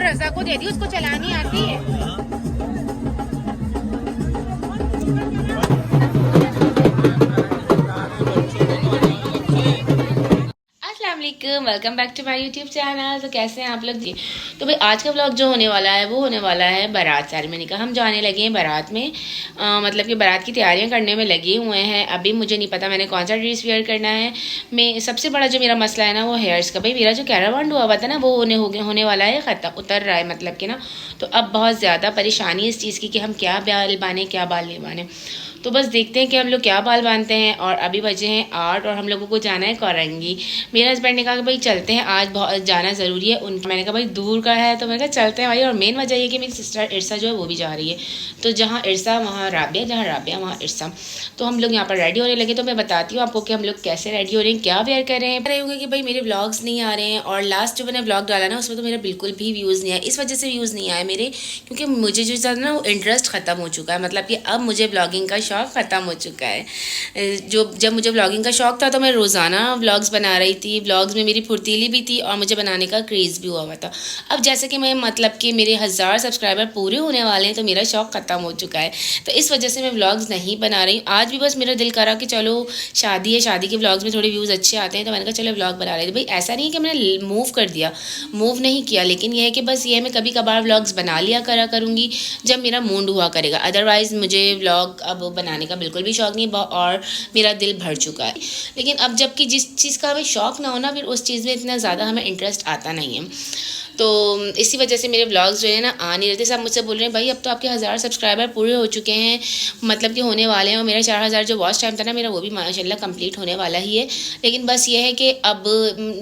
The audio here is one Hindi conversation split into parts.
रजा को दे दी, उसको चलानी आती है। Welcome back to my YouTube channel. तो कैसे हैं आप लोग जी। तो भाई आज का व्लॉग जो होने वाला है वो होने वाला है बारात सेरेमनी का। हम जाने लगे हैं बारात में, मतलब कि बारात की तैयारियां करने में लगे हुए हैं। अभी मुझे नहीं पता मैंने कौन सा ड्रेस वेयर करना है। मैं सबसे बड़ा जो मेरा मसला है ना वो हेयर्स का। भाई मेरा जो कैरावान हुआ था ना वो होने वाला है, ख़त्म उतर रहा है मतलब कि ना। तो अब बहुत ज़्यादा परेशानी है इस चीज़ की कि हम क्या बाल बाने क्या बाल नहीं बाने। तो बस देखते हैं कि हम लोग क्या बाल बांधते हैं। और अभी बजे हैं 8 और हम लोगों को जाना है कोरंगी। मेरे हस्बैंड ने कहा कि भाई चलते हैं, आज बहुत जाना ज़रूरी है। मैंने कहा भाई दूर का है तो मैंने कहा चलते हैं भाई। और मेन वजह ये कि मेरी सिस्टर इरसा जो है वो भी जा रही है। तो जहाँ इरसा वहाँ राबिया, जहाँ राबिया वहाँ इरसा। तो हम लोग यहाँ पर रेडी होने लगे। तो मैं बताती हूँ आपको कि हम लोग कैसे रेडी हो रहे हैं, क्या वेयर कर रहे हैं। रहे होंगे कि भाई मेरे व्लॉग्स नहीं आ रहे हैं। और लास्ट जो मैंने व्लॉग डाला ना उसमें तो मेरा बिल्कुल भी व्यूज़ नहीं आया। इस वजह से व्यूज़ नहीं आए मेरे, क्योंकि मुझे जो ज़्यादा ना वो इंटरेस्ट ख़त्म हो चुका है। मतलब कि अब मुझे ब्लॉगिंग का शौक़ ख़त्म हो चुका है। जब मुझे व्लॉगिंग का शौक़ था तो मैं रोज़ाना व्लॉग्स बना रही थी। व्लॉग्स में मेरी फुर्तीली भी थी और मुझे बनाने का क्रेज़ भी हुआ था। अब जैसे कि मैं मतलब कि मेरे 1000 सब्सक्राइबर पूरे होने वाले हैं तो मेरा शौक़ ख़त्म हो चुका है। तो इस वजह से मैं व्लॉग्स नहीं बना रही हूँ। आज भी बस मेरा दिल करा कि चलो शादी है, शादी के व्लॉग्स में थोड़े व्यूज़ अच्छे आते हैं तो मैंने कहा चलो व्लॉग बना रही थी। भाई ऐसा नहीं है कि मैंने मूव कर दिया, मूव नहीं किया, लेकिन यह है कि बस ये मैं कभी कभार व्लॉग्स बना लिया करूँगी जब मेरा मूड हुआ करेगा। अदरवाइज़ मुझे व्लॉग अब बनाने का बिल्कुल भी शौक़ नहीं और मेरा दिल भर चुका है। लेकिन अब जबकि जिस चीज़ का हमें शौक़ ना हो ना, फिर उस चीज़ में इतना ज़्यादा हमें इंटरेस्ट आता नहीं है। तो इसी वजह से मेरे व्लॉग्स जो है ना आ नहीं रहते। सब मुझसे बोल रहे हैं भाई अब तो आपके 1000 सब्सक्राइबर पूरे हो चुके हैं, मतलब कि होने वाले हैं। और मेरा 4000 जो वॉच टाइम था ना मेरा वो भी माशाल्लाह कंप्लीट होने वाला ही है। लेकिन बस ये है कि अब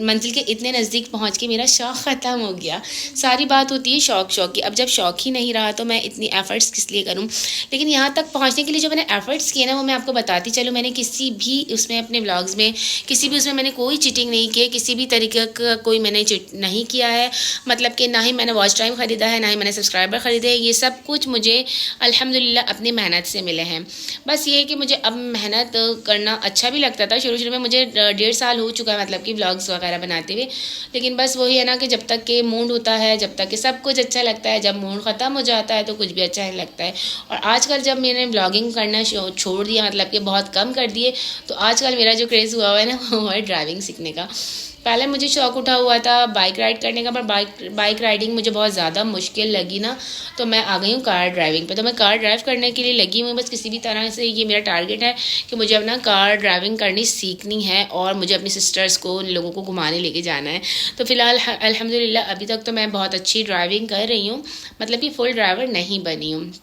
मंजिल के इतने नज़दीक पहुंच के मेरा शौक़ ख़त्म हो गया। सारी बात होती है शौक़ की। अब जब शौक़ ही नहीं रहा तो मैं इतनी एफ़र्ट्स किस लिए करूँ। लेकिन यहाँ तक पहुँचने के लिए जो मैंने एफ़र्ट्स किए ना वो मैं आपको बताती चलूँ। मैंने किसी भी उसमें अपने व्लॉग्स में किसी भी उसमें मैंने कोई चीटिंग नहीं की है, किसी भी तरीके का कोई मैंने चीट नहीं किया है। मतलब कि ना ही मैंने वॉच टाइम ख़रीदा है, ना ही मैंने सब्सक्राइबर ख़रीदे हैं। ये सब कुछ मुझे अल्हम्दुलिल्लाह अपनी मेहनत से मिले हैं। बस ये है कि मुझे अब मेहनत करना अच्छा भी लगता था। शुरू में मुझे 1.5 साल हो चुका है मतलब कि व्लॉग्स वगैरह बनाते हुए। लेकिन बस वही है ना कि जब तक कि मूड होता है, जब तक कि सब कुछ अच्छा लगता है, जब मूड ख़त्म हो जाता है तो कुछ भी अच्छा नहीं लगता है। और आजकल जब मैंने व्लॉगिंग करना छोड़ दिया, मतलब कि बहुत कम कर दिए, तो आजकल मेरा जो क्रेज़ हुआ है ना वो है ड्राइविंग सीखने का। पहले मुझे शौक़ उठा हुआ था बाइक राइड करने का, पर बाइक राइडिंग मुझे बहुत ज़्यादा मुश्किल लगी ना, तो मैं आ गई हूँ कार ड्राइविंग पे। तो मैं कार ड्राइव करने के लिए लगी हुई। बस किसी भी तरह से ये मेरा टारगेट है कि मुझे अपना कार ड्राइविंग करनी सीखनी है और मुझे अपनी सिस्टर्स को, उन लोगों को घुमाने लेके जाना है। तो फ़िलहाल अल्हम्दुलिल्लाह अभी तक तो मैं बहुत अच्छी ड्राइविंग कर रही हूँ, मतलब कि फ़ुल ड्राइवर नहीं बनी हूँ।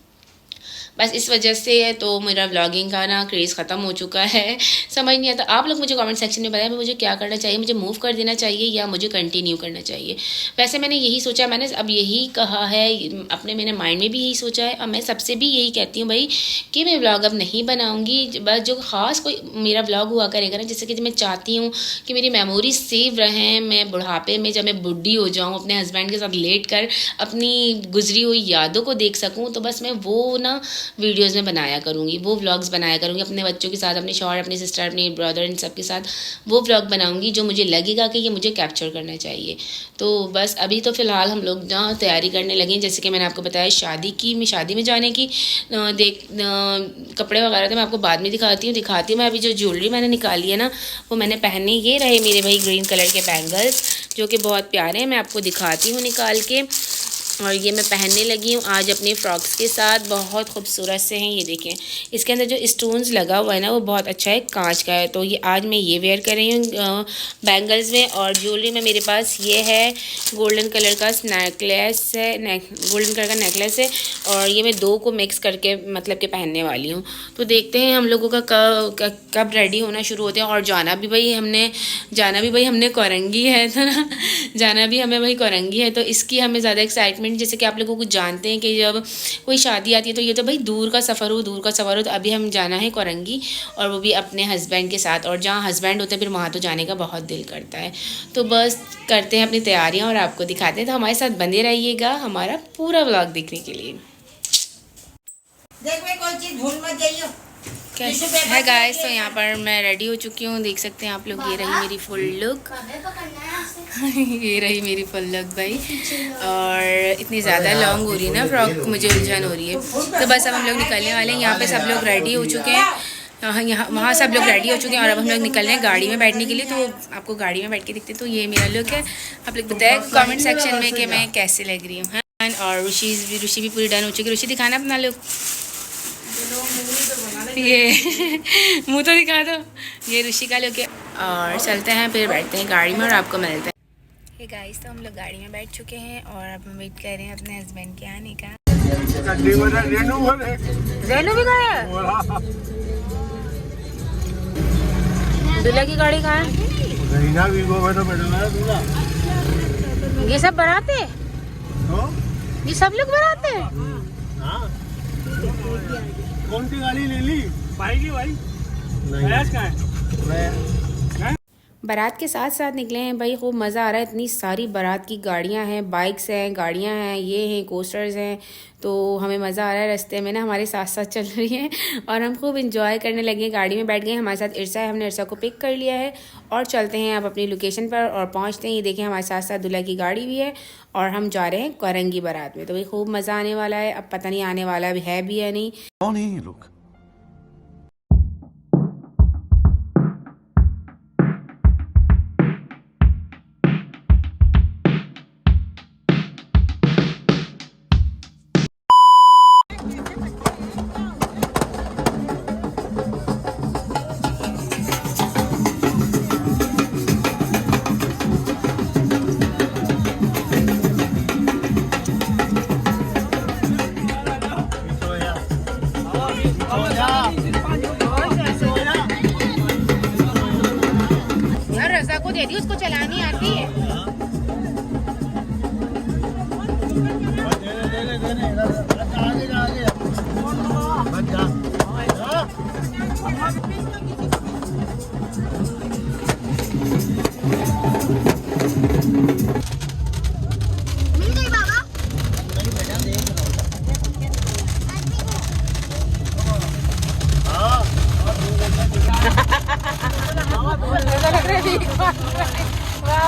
बस इस वजह से तो मेरा व्लॉगिंग का ना क्रेज़ ख़त्म हो चुका है। समझ नहीं आता। आप लोग मुझे कमेंट सेक्शन में बताएं मुझे क्या करना चाहिए, मुझे मूव कर देना चाहिए या मुझे कंटिन्यू करना चाहिए। वैसे मैंने यही सोचा, मैंने अब यही कहा है अपने, मेरे माइंड में भी यही सोचा है। और मैं सबसे भी यही कहती हूँ भाई कि मैं व्लॉग अब नहीं बनाऊँगी। बस जो ख़ास कोई मेरा व्लॉग हुआ करेगा ना, जैसे कि मैं चाहती हूँ कि मेरी मेमोरीज सेव रहें, मैं बुढ़ापे में जब मैं बुढ़ी हो जाऊँ अपने हस्बैंड के साथ लेट कर अपनी गुजरी हुई यादों को देख सकूँ, तो बस मैं वो ना वीडियोज़ में बनाया करूँगी, वो व्लॉग्स बनाया करूँगी अपने बच्चों के साथ, अपने शौहर, अपनी सिस्टर, अपनी ब्रदर, इन सब के साथ वो व्लॉग बनाऊँगी जो मुझे लगेगा कि ये मुझे कैप्चर करना चाहिए। तो बस अभी तो फ़िलहाल हम लोग ना तैयारी करने लगे हैं। जैसे कि मैंने आपको बताया शादी की, मैं शादी में जाने की कपड़े वगैरह तो मैं आपको बाद में दिखाती हूँ। मैं अभी जो ज्वेलरी मैंने निकाली है ना वो मैंने पहनी। ये रहे मेरे भाई ग्रीन कलर के बैंगल्स जो कि बहुत प्यारे हैं, मैं आपको दिखाती हूँ निकाल के। और ये मैं पहनने लगी हूँ आज अपनी फ्रॉक्स के साथ, बहुत खूबसूरत से हैं। ये देखें, इसके अंदर जो स्टोन्स लगा हुआ है ना वो बहुत अच्छा है, कांच का है। तो ये आज मैं ये वेयर कर रही हूँ बैंगल्स में। और ज्वेलरी में मेरे पास ये है गोल्डन कलर का नेकलेस है, गोल्डन कलर का नेकलेस है। और ये मैं दो को मिक्स करके मतलब कि पहनने वाली हूँ। तो देखते हैं हम लोगों का कब रेडी होना शुरू होते हैं। और जाना भी भाई हमने कोरंगी है, तो ना जाना भी हमें भाई कोरंगी है। तो इसकी हमें ज़्यादा एक्साइटमेंट, जैसे कि आप लोगों को जानते हैं कि जब कोई शादी आती है तो ये तो भाई दूर का सफ़र हो। तो अभी हम जाना है कोरंगी, और वो भी अपने हस्बैंड के साथ। और जहाँ हस्बैंड होते हैं फिर वहाँ तो जाने का बहुत दिल करता है। तो बस करते हैं अपनी तैयारियाँ और आपको दिखाते हैं। तो हमारे साथ बने रहिएगा हमारा पूरा व्लॉग देखने के लिए। देख कोई चीज़ भूल मत जाइयो। कैसे है गाइस। तो यहाँ पर मैं रेडी हो चुकी हूँ, देख सकते हैं आप लोग। ये रही मेरी फुल लुक ये रही मेरी फुल लुक भाई। और इतनी ज़्यादा लॉन्ग हो रही है ना फ्रॉक, मुझे उलझन हो रही है। तो बस अब हम लोग निकलने वाले हैं। यहाँ पे सब लोग रेडी हो चुके हैं, यहाँ वहाँ सब लोग रेडी हो चुके हैं और अब हम लोग निकल रहे हैं गाड़ी में बैठने के लिए। तो आपको गाड़ी में बैठ के दिखते, तो ये मेरा लुक है। आप लोग बताएं कमेंट सेक्शन में कि मैं कैसे लग रही हूँ। और ऋषि भी पूरी डन हो चुकी है। ऋषि दिखाना अपना लुक, ये मुँह तो दिखा दो। ये ऋषि का लुक है। और चलते हैं फिर, बैठते हैं गाड़ी में और आपको मिलते हैं। हे गाइस, तो हम लोग गाड़ी में बैठ चुके हैं और अब हम वेट कर रहे हैं अपने हस्बैंड के आने का। रेनू भी गया है। दूल्हा की गाड़ी कहाँ है? ये सब बनाते हैं, ये सब लोग बनाते हैं। कौन सी गाड़ी ले ली? भाई की भाई बारात के साथ साथ निकले हैं भाई, खूब मज़ा आ रहा है। इतनी सारी बारात की गाड़ियां हैं, बाइक्स हैं, गाड़ियां हैं, ये हैं, कोस्टर्स हैं। तो हमें मज़ा आ रहा है। रास्ते में ना हमारे साथ साथ चल रही हैं और हम खूब इंजॉय करने लगे। गाड़ी में बैठ गए। हमारे साथ इरसा है, हमने इरसा को पिक कर लिया है और चलते हैं अब अपनी लोकेशन पर और पहुंचते हैं। ये देखें, हमारे साथ साथ दूल्हा की गाड़ी भी है और हम जा रहे हैं कोरंगी बारात में। तो भाई खूब मज़ा आने वाला है। अब पता नहीं आने वाला है भी या नहीं। कौन है ये लोग? यार रजा को दे दी, उसको चलानी आती है।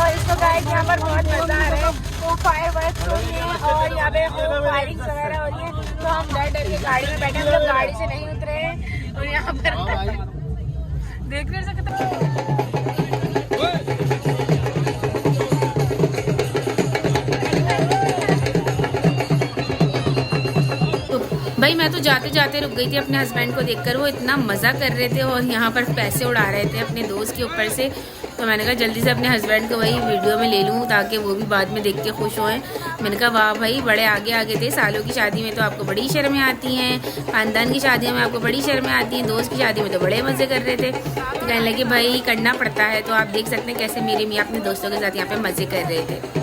इसको गाइस यहाँ पर बहुत मजा आ रहा है। तो फायर वर्क हो रही है और यहाँ पे फायरिंग वगैरह हो रही है। तो हम डर डर के गाड़ी में बैठे, हम लोग गाड़ी से नहीं उतरे हैं और यहाँ पर देख नहीं सकते। भाई मैं तो जाते जाते रुक गई थी अपने हस्बैंड को देखकर। वो इतना मज़ा कर रहे थे और यहाँ पर पैसे उड़ा रहे थे अपने दोस्त के ऊपर से। तो मैंने कहा जल्दी से अपने हस्बैंड को वही वीडियो में ले लूँ ताकि वो भी बाद में देख के खुश होएं। मैंने कहा वाह भाई, बड़े आगे आगे थे। सालों की शादी में तो आपको बड़ी शर्में आती हैं, ख़ानदान की शादियों में आपको बड़ी शर्में आती हैं, दोस्त की शादी में तो बड़े मज़े कर रहे थे। तो कहने लगे भाई करना पड़ता है। तो आप देख सकते हैं कैसे मेरे मियाँ अपने दोस्तों के साथ यहाँ पर मज़े कर रहे थे।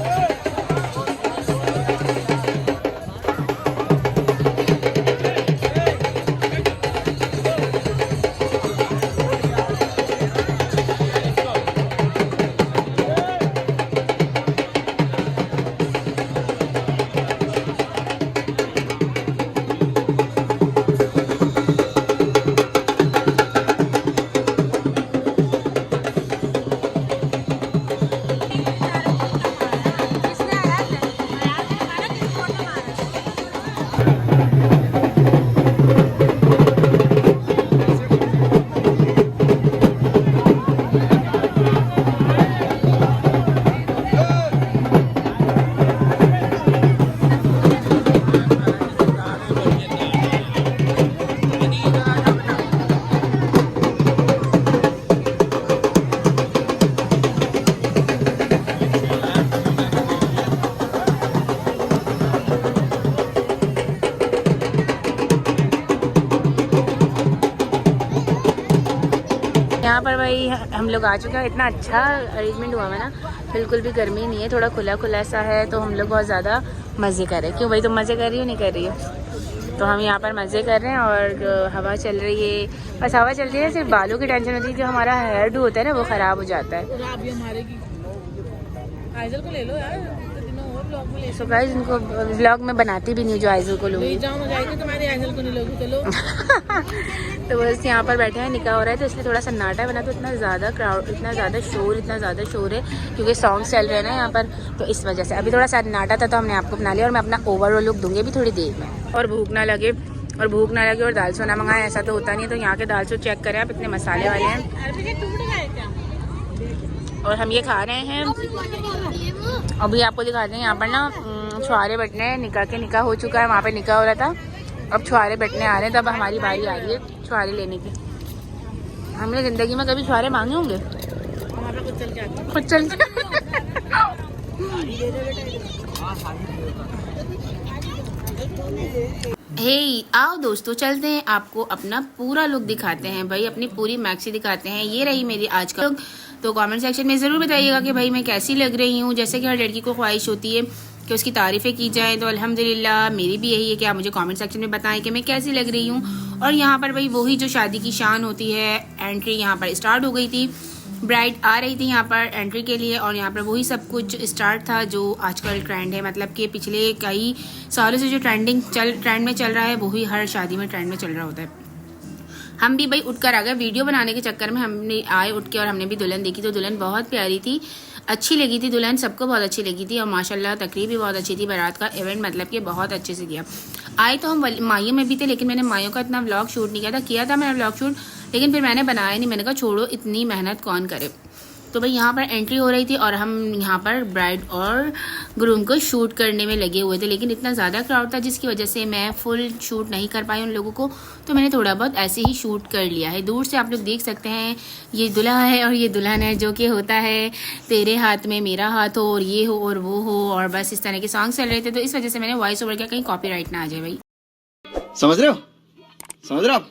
यहाँ पर भाई हम लोग आ चुके हैं। इतना अच्छा अरेंजमेंट हुआ है ना, बिल्कुल भी गर्मी नहीं है, थोड़ा खुला खुला सा है। तो हम लोग बहुत ज़्यादा मज़े कर रहे हैं। क्यों भाई, तुम मज़े कर रही हो नहीं कर रही हो? तो हम यहाँ पर मज़े कर रहे हैं और हवा चल रही है। बस हवा चल रही है, सिर्फ बालों की टेंशन होती है। जो हमारा हेयर डू होता है ना, वो ख़राब हो जाता है। को ले लो यार, सो गाइस इनको व्लॉग में बनाती भी नहीं जो आइजल को लूँगी तुम्हारे आइजल को नहीं लोगी तो लो। तो बस यहाँ पर बैठे हैं, निकाह हो रहा है तो इसलिए थोड़ा सन्नाटा बना, तो इतना ज़्यादा क्राउड, इतना ज़्यादा शोर है क्योंकि सॉन्ग्स चल रहे हैं ना यहाँ पर, तो इस वजह से अभी थोड़ा सन्नाटा था तो हमने आपको बना लिया। और मैं अपना ओवरऑल लुक दूंगी अभी थोड़ी देर में। और भूख ना लगे और दाल सोना मंगाए, ऐसा तो होता नहीं है। तो यहाँ के दाल सो चेक करें आप, इतने मसाले वाले हैं। और हम ये खा रहे हैं, अभी आपको दिखाते हैं यहाँ पर ना छुआरे बटने हैं। निकाह हो चुका है, वहाँ पे निकाह हो रहा था, अब छुआरे बटने आ रहे हैं। तब हमारी बारी आ रही है छुआरे लेने की। हमने ज़िंदगी में कभी छुआरे मांगे होंगे? खुद चल के हे आओ दोस्तों, चलते हैं, आपको अपना पूरा लुक दिखाते हैं भाई, अपनी पूरी मैक्सी दिखाते हैं। ये रही मेरी आज का लुक। तो कमेंट सेक्शन में ज़रूर बताइएगा कि भाई मैं कैसी लग रही हूँ। जैसे कि हर लड़की को ख्वाहिश होती है कि उसकी तारीफ़ें की जाएँ, तो अल्हम्दुलिल्लाह मेरी भी यही है कि आप मुझे कमेंट सेक्शन में बताएं कि मैं कैसी लग रही हूँ। और यहाँ पर भाई वही जो शादी की शान होती है, एंट्री यहाँ पर स्टार्ट हो गई थी, ब्राइड आ रही थी यहाँ पर एंट्री के लिए, और यहाँ पर वही सब कुछ स्टार्ट था जो आजकल ट्रेंड है। मतलब कि पिछले कई सालों से जो ट्रेंड में चल रहा है, वही हर शादी में ट्रेंड में चल रहा होता है। हम भी भाई उठकर आ गए वीडियो बनाने के चक्कर में, हमने आए उठ के और हमने भी दुल्हन देखी। तो दुल्हन बहुत प्यारी थी, अच्छी लगी थी दुल्हन, सबको बहुत अच्छी लगी थी। और माशाल्लाह तकरीब भी बहुत अच्छी थी। बारात का इवेंट मतलब कि बहुत अच्छे से किया। आए तो हम माइयों में भी थे, लेकिन मैंने माइयों का इतना व्लॉग शूट नहीं किया था मैंने व्लॉग शूट, लेकिन फिर मैंने बनाया नहीं। मैंने कहा छोड़ो, इतनी मेहनत कौन करे। तो भाई यहाँ पर एंट्री हो रही थी और हम यहाँ पर ब्राइड और ग्रूम को शूट करने में लगे हुए थे, लेकिन इतना ज़्यादा क्राउड था जिसकी वजह से मैं फुल शूट नहीं कर पाई उन लोगों को। तो मैंने थोड़ा बहुत ऐसे ही शूट कर लिया है। दूर से आप लोग देख सकते हैं, ये दूल्हा है और ये दुल्हन है, जो कि होता है तेरे हाथ में मेरा हाथ हो, और ये हो और वो हो, और बस इस तरह के सॉन्ग चल रहे थे। तो इस वजह से मैंने वॉइस ओवर किया, कहीं कॉपीराइट ना आ जाए भाई। समझ रहे हो आप?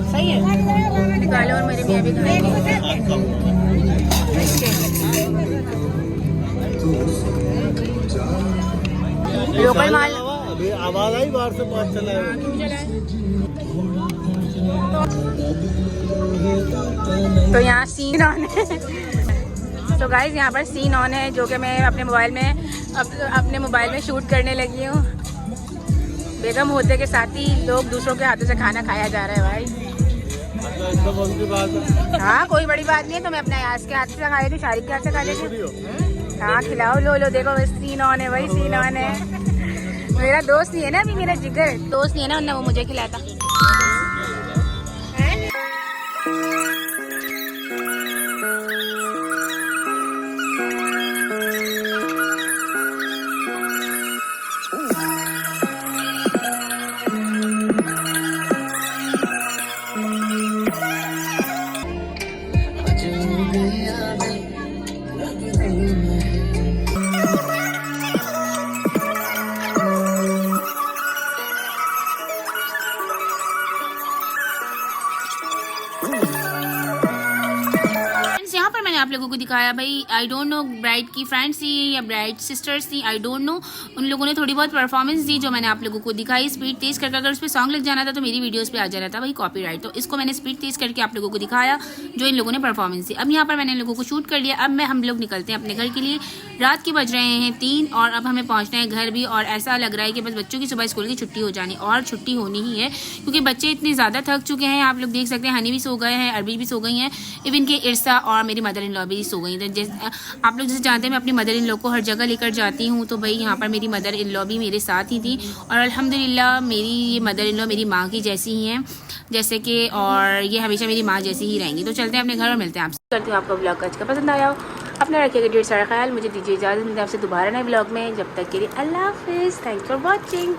सही है, निकालो और मेरे मियाँ भी खाएंगे। लोकल माल अभी आवाज आई बाहर से, बहुत चला है। तो यहाँ सीन ऑन है। तो गाइज यहाँ पर सीन ऑन है, जो कि मैं अपने मोबाइल में शूट करने लगी हूँ। बेगम होते के साथ ही लोग दूसरों के हाथों से खाना खाया जा रहा है भाई। हाँ कोई बड़ी बात नहीं है, तो मैं अपना यास के हाथ से खा लेती, शारिक के हाथ से खा लेती। हाँ खिलाओ, लो देखो सीन ऑन है भाई, सीन ऑन है। मेरा दोस्त नहीं है ना, अभी मेरा जिगर दोस्त नहीं है ना, उन्हें वो मुझे खिलाता। यहाँ पर मैंने आप लोगों को दिखाया भाई, आई डोंट नो ब्राइड की फ्रेंड्स थी या ब्राइड सिस्टर्स थी, आई डोंट नो। उन लोगों ने थोड़ी बहुत परफॉर्मेंस दी जो मैंने आप लोगों को दिखाई। स्पीड तेज करके अगर उस पर सॉन्ग लग जाना था तो मेरी वीडियोस पे आ जाना था भाई कॉपीराइट। तो इसको मैंने स्पीड तेज करके आप लोगों को दिखाया जो इन लोगों ने परफॉर्मेंस दी। अब यहाँ पर मैंने इन लोगों को शूट कर लिया। अब हम लोग निकलते हैं अपने घर के लिए। रात के बज रहे हैं 3 और अब हमें पहुँचना है घर भी। और ऐसा लग रहा है कि बस बच्चों की सुबह स्कूल की छुट्टी हो जानी, और छुट्टी होनी ही है क्योंकि बच्चे इतने ज़्यादा थक चुके हैं। आप लोग देख सकते हैं, हनी भी सो गए हैं, अरबी भी सो गई हैं, इवन के इर्सा और मेरी मदर इन लॉ भी सो गई। तो जैसे आप लोग जैसे जानते हैं मैं अपनी मदर इन लॉ को हर जगह लेकर जाती हूँ, तो भाई यहाँ पर मेरी मदर इन लॉ भी मेरे साथ ही थी। और अल्हम्दुलिल्लाह मेरी ये मदर इन लॉ मेरी माँ की जैसी ही हैं, जैसे कि, और ये हमेशा मेरी माँ जैसी ही रहेंगी। तो चलते हैं अपने घर और मिलते हैं आपसे। करती हूँ आपको ब्लॉग आज का पसंद आया हो, अपना रखिएगा ढेर सारा ख्याल। मुझे दीजिए इजाज़त, मिलते हैं आपसे दोबारा नए ब्लॉग में। जब तक के लिए अल्लाह हाफिज़, थैंक्स फॉर वॉचिंग।